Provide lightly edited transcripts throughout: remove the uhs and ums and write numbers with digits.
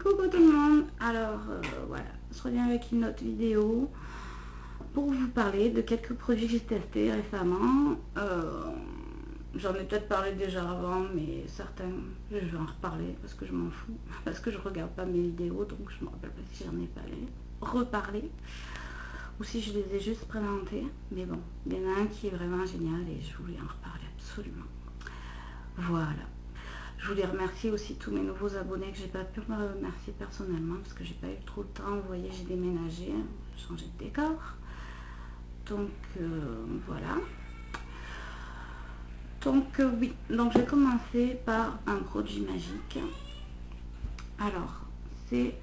Coucou tout le monde, alors voilà, je reviens avec une autre vidéo pour vous parler de quelques produits que j'ai testés récemment. J'en ai peut-être parlé déjà avant, mais certains, je vais en reparler parce que je m'en fous, parce que je regarde pas mes vidéos, donc je me rappelle pas si j'en ai reparlé, ou si je les ai juste présentés. Mais bon, il y en a un qui est vraiment génial et je voulais en reparler absolument. Voilà. Je voulais remercier aussi tous mes nouveaux abonnés que j'ai pas pu me remercier personnellement parce que j'ai pas eu trop le temps. Vous voyez, j'ai déménagé, changé de décor. Donc voilà. Donc oui, donc je vais commencer par un produit magique. Alors, c'est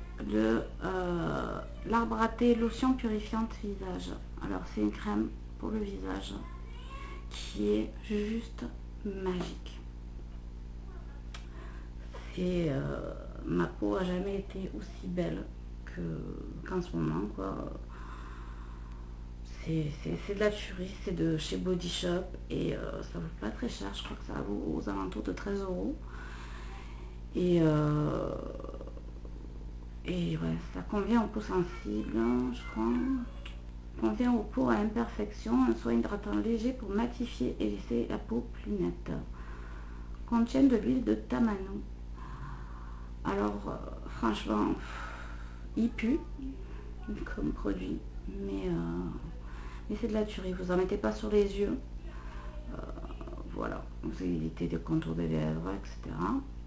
l'arbre à thé lotion purifiante visage. Alors c'est une crème pour le visage qui est juste magique. Et ma peau a jamais été aussi belle qu'en ce moment, quoi. C'est de la tuerie, c'est de chez Body Shop et ça vaut pas très cher, je crois que ça vaut aux alentours de 13 €. Et ouais, ça convient aux peaux sensibles, je crois. Convient aux peaux à imperfection, un soin hydratant léger pour matifier et laisser la peau plus nette. Contient de l'huile de tamano. Alors franchement, il pue comme produit, mais c'est de la tuerie. Vous en mettez pas sur les yeux, voilà, vous évitez des contours des lèvres, etc.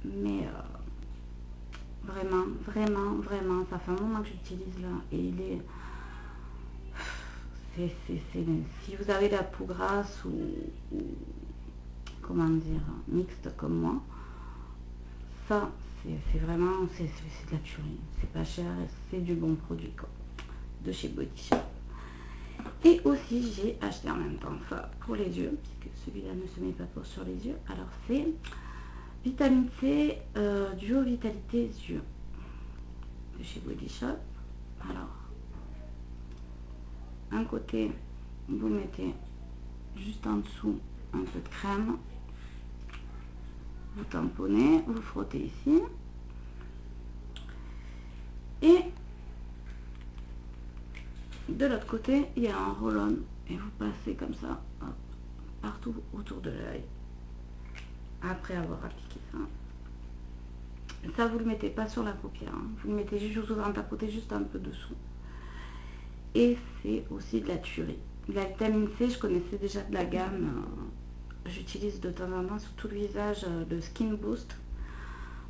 Mais vraiment, ça fait un moment que j'utilise là et il est, si vous avez la peau grasse ou comment dire, mixte comme moi, ça c'est vraiment, c'est de la tuerie. C'est pas cher, c'est du bon produit, quoi, de chez Body Shop. Et aussi j'ai acheté en même temps ça pour les yeux, puisque celui-là ne se met pas sur les yeux. Alors c'est vitamine C duo vitalité yeux de chez Body Shop. Alors un côté vous mettez juste en dessous un peu de crème, vous tamponnez, vous frottez ici et de l'autre côté il y a un roll-on et vous passez comme ça, hop, partout autour de l'œil après avoir appliqué ça. Ça vous le mettez pas sur la paupière, hein. Vous le mettez juste, vous en tapotez juste un peu dessous. Et c'est aussi de la tuerie. La vitamine C, je connaissais déjà de la gamme, j'utilise de temps en temps sur tout le visage le Skin Boost.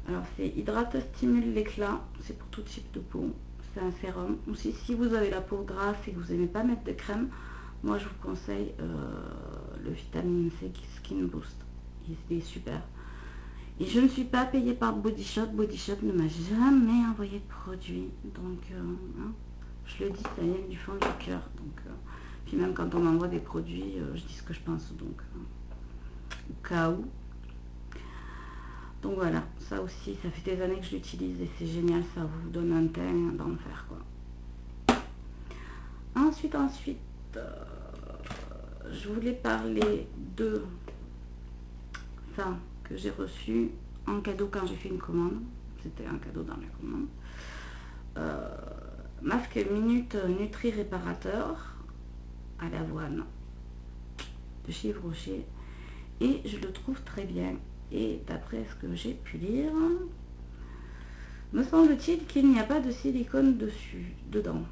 Alors c'est hydrate, stimule l'éclat, c'est pour tout type de peau. C'est un sérum. Aussi si vous avez la peau grasse et que vous n'aimez pas mettre de crème, moi je vous conseille le vitamine C Skin Boost. Il est super. Et je ne suis pas payée par Body Shop. Body Shop ne m'a jamais envoyé de produit. Donc hein, je le dis, ça vient du fond du cœur. Donc puis même quand on m'envoie des produits, je dis ce que je pense, donc au cas où. Donc voilà, ça aussi, ça fait des années que je l'utilise et c'est génial, ça vous donne un teint d'enfer, quoi. Ensuite, je voulais parler de ça que j'ai reçu en cadeau quand j'ai fait une commande. C'était un cadeau dans la commande. Masque Minute Nutri Réparateur à l'avoine de chez Yves Rocher. Et je le trouve très bien. Et d'après ce que j'ai pu lire, me semble-t-il qu'il n'y a pas de silicone dedans.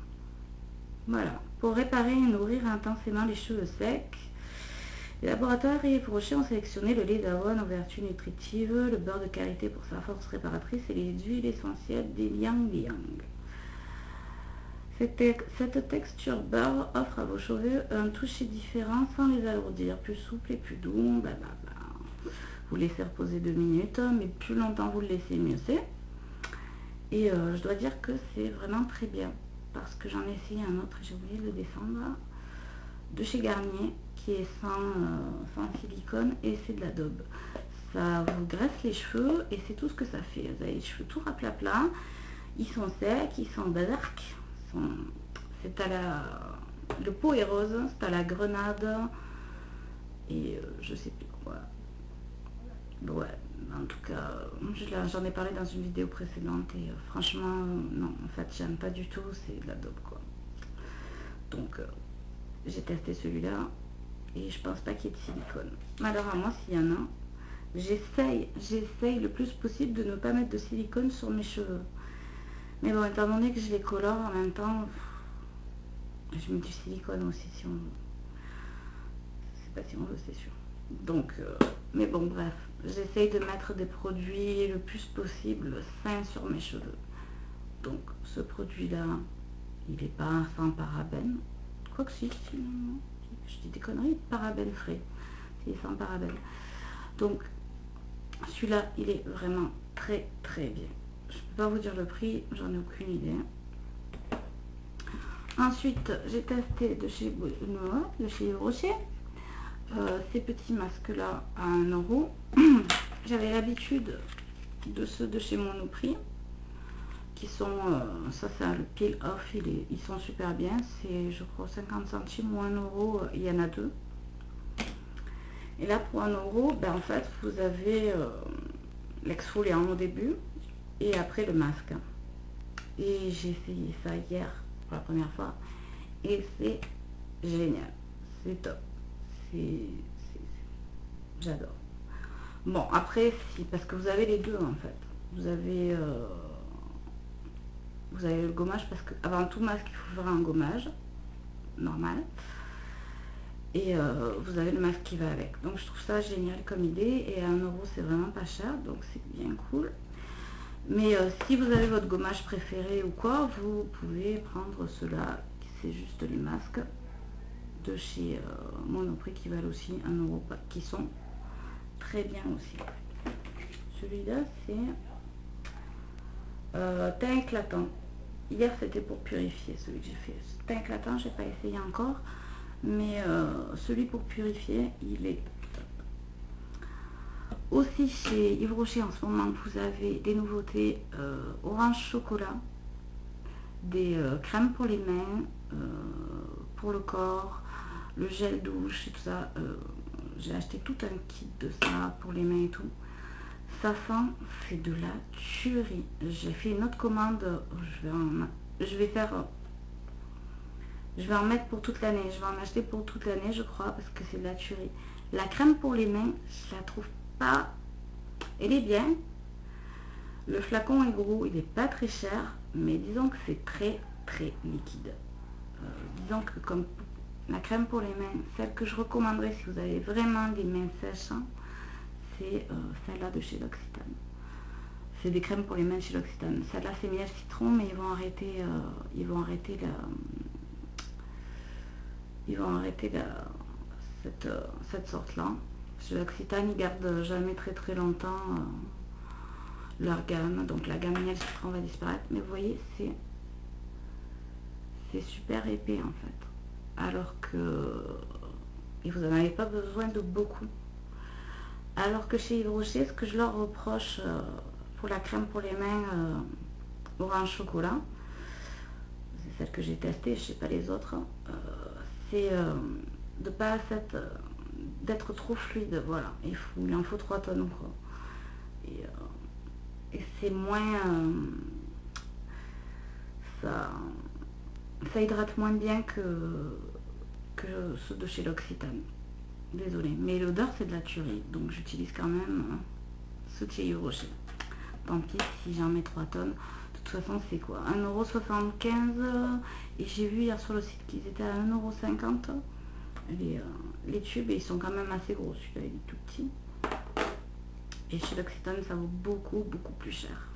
Voilà. Pour réparer et nourrir intensément les cheveux secs, les laboratoires Yves Rocher ont sélectionné le lait d'avoine aux vertus nutritives, le beurre de karité pour sa force réparatrice et les huiles essentielles des liang liang. Cette texture beurre offre à vos cheveux un toucher différent sans les alourdir, plus souple et plus doux, blablabla. Vous laissez reposer 2 minutes, mais plus longtemps vous le laissez, mieux c'est. Et je dois dire que c'est vraiment très bien, parce que j'en ai essayé un autre, j'ai oublié de le descendre, de chez Garnier, qui est sans silicone, et c'est de l'adobe. Ça vous graisse les cheveux, et c'est tout ce que ça fait. Vous avez les cheveux tout raplat, ils sont secs, ils sont berk, c'est à le pot est rose, c'est à la grenade, et je sais plus quoi. Ouais, En tout cas, j'en ai parlé dans une vidéo précédente et franchement, non, en fait, j'aime pas du tout, c'est de la dope, quoi. Donc, j'ai testé celui-là et je pense pas qu'il y ait de silicone. Malheureusement, s'il y en a, j'essaye le plus possible de ne pas mettre de silicone sur mes cheveux. Mais bon, étant donné que je les colore en même temps, je mets du silicone aussi si on veut. C'est pas si on veut, c'est sûr. Donc, mais bon, bref, j'essaye de mettre des produits le plus possible sains sur mes cheveux. Donc, ce produit-là, il n'est pas sans parabènes. Quoique si, non, je dis des conneries, parabènes frais. C'est sans parabènes. Donc, celui-là, il est vraiment très très bien. Je ne peux pas vous dire le prix, j'en ai aucune idée. Ensuite, j'ai testé de chez Yves Rocher. Ces petits masques-là à 1 €. J'avais l'habitude de ceux de chez Monoprix, qui sont, ça c'est le peel off, ils sont super bien. C'est, je crois, 50 centimes ou 1 €, il y en a 2. Et là, pour 1 €, ben, en fait, vous avez l'exfoliant au début et après le masque. Et j'ai essayé ça hier pour la première fois et c'est génial, c'est top. J'adore. Bon, après, si, parce que vous avez les deux en fait. Vous avez le gommage, parce que avant tout masque, il faut faire un gommage normal. Et vous avez le masque qui va avec. Donc je trouve ça génial comme idée. Et à 1 €, c'est vraiment pas cher, donc c'est bien cool. Mais si vous avez votre gommage préféré ou quoi, vous pouvez prendre ceux-là. C'est juste les masques de chez Monoprix qui valent aussi 1 €, qui sont très bien aussi. Celui-là, c'est teint éclatant. Hier, c'était pour purifier, celui que j'ai fait. Teint éclatant, je n'ai pas essayé encore, mais celui pour purifier, il est top. Aussi, chez Yves Rocher, en ce moment, vous avez des nouveautés orange chocolat, des crèmes pour les mains, pour le corps, le gel douche et tout ça. J'ai acheté tout un kit de ça pour les mains et tout. Ça sent, c'est de la tuerie. J'ai fait une autre commande, je vais en mettre pour toute l'année. Je vais en acheter pour toute l'année, je crois, parce que c'est de la tuerie. La crème pour les mains, je la trouve pas... Elle est bien. Le flacon est gros, il n'est pas très cher, mais disons que c'est très très liquide. Disons que comme la crème pour les mains, celle que je recommanderais si vous avez vraiment des mains sèches, hein, c'est celle-là de chez L'Occitane. C'est des crèmes pour les mains chez L'Occitane. Celle-là c'est miel citron, mais ils vont arrêter cette sorte-là. Chez L'Occitane, ils gardent jamais très très longtemps leur gamme. Donc la gamme miel citron va disparaître. Mais vous voyez, c'est super épais en fait. Alors que vous n'en avez pas besoin de beaucoup. Alors que chez Yves Rocher, ce que je leur reproche pour la crème pour les mains orange chocolat, c'est celle que j'ai testée, je ne sais pas les autres, c'est de pas d'être trop fluide, voilà. Il en faut 3 tonnes quoi. Et c'est moins ça hydrate moins bien que ceux de chez L'Occitane. Désolée, mais l'odeur c'est de la tuerie, donc j'utilise quand même ceux de chez Yves Rocher. Tant pis si j'en mets 3 tonnes. De toute façon, c'est quoi, 1,75 € et j'ai vu hier sur le site qu'ils étaient à 1,50 €. Les tubes, et ils sont quand même assez gros. Celui-là, il est tout petit. Et chez L'Occitane, ça vaut beaucoup, beaucoup plus cher.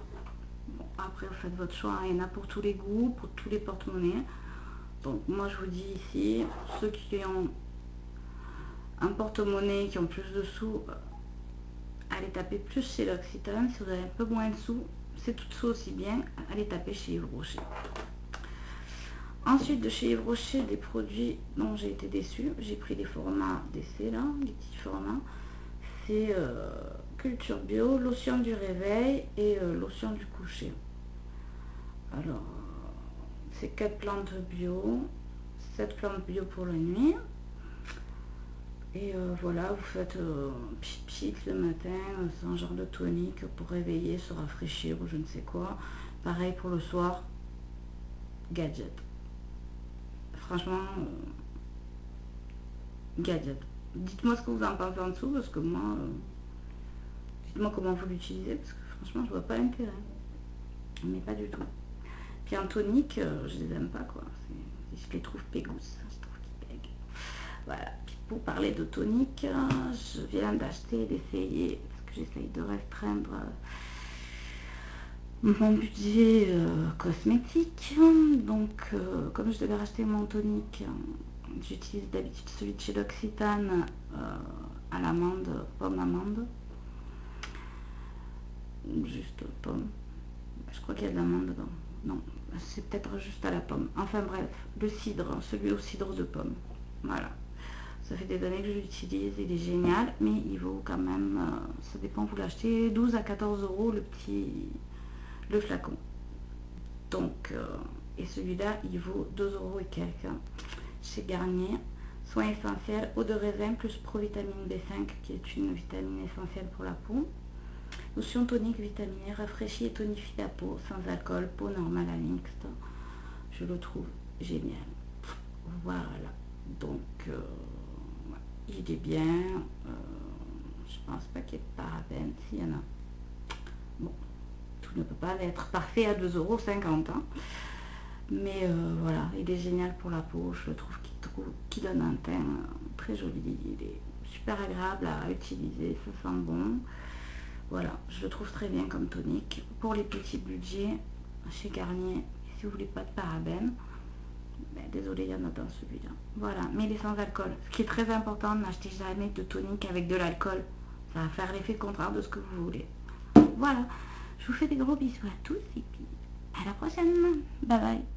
Bon, après, vous faites votre choix. Il y en a pour tous les goûts, pour tous les porte-monnaies. Donc, moi, je vous dis ici, ceux qui ont un porte-monnaie, qui ont plus de sous, allez taper plus chez L'Occitane. Si vous avez un peu moins de sous, c'est tout aussi bien, allez taper chez Yves Rocher. Ensuite, de chez Yves Rocher, des produits dont j'ai été déçue. J'ai pris des formats d'essai, là, des petits formats. C'est Culture Bio, lotion du réveil et lotion du coucher. Alors, c'est 4 plantes bio, 7 plantes bio pour la nuit. Et voilà, vous faites pchit le matin, c'est un genre de tonique pour réveiller, se rafraîchir ou je ne sais quoi. Pareil pour le soir, gadget. Franchement, gadget. Dites-moi ce que vous en pensez en dessous, parce que moi, dites-moi comment vous l'utilisez, parce que franchement, je vois pas l'intérêt. Mais pas du tout. Puis en tonique, je les aime pas, quoi. Je les trouve pégousses, je trouve qu'ils pèguent. Voilà. Puis pour parler de tonique, je viens d'acheter, d'essayer, parce que j'essaye de restreindre mon budget cosmétique. Donc, comme je devais racheter mon tonique, j'utilise d'habitude celui de chez l'Occitane à l'amande, pomme amande. Juste pomme. Je crois qu'il y a de l'amande dedans. Non, c'est peut-être juste à la pomme. Enfin bref, le cidre, celui au cidre de pomme. Voilà. Ça fait des années que je l'utilise, il est génial, mais il vaut quand même, ça dépend, vous l'achetez 12 à 14 euros le flacon. Donc, et celui-là, il vaut 2 euros et quelques chez Garnier. Soins essentiels, eau de raisin plus provitamine B5, qui est une vitamine essentielle pour la peau. Lotion tonique vitaminée, rafraîchit et tonifie la peau, sans alcool, peau normale à mixte. Je le trouve génial. Voilà. Donc, il est bien. Je pense pas qu'il y ait de parabènes. S'il y en a. Bon, tout ne peut pas être parfait à 2,50 €. Hein. Mais voilà, il est génial pour la peau. Je le trouve qu'il donne un teint très joli. Il est super agréable à utiliser. Ça sent bon. Voilà, je le trouve très bien comme tonique. Pour les petits budgets, chez Garnier, si vous voulez pas de parabènes, ben, désolé, il y en a dans celui-là. Voilà, mais il est sans alcool. Ce qui est très important, n'achetez jamais de tonique avec de l'alcool. Ça va faire l'effet contraire de ce que vous voulez. Voilà, je vous fais des gros bisous à tous et puis à la prochaine. Bye bye.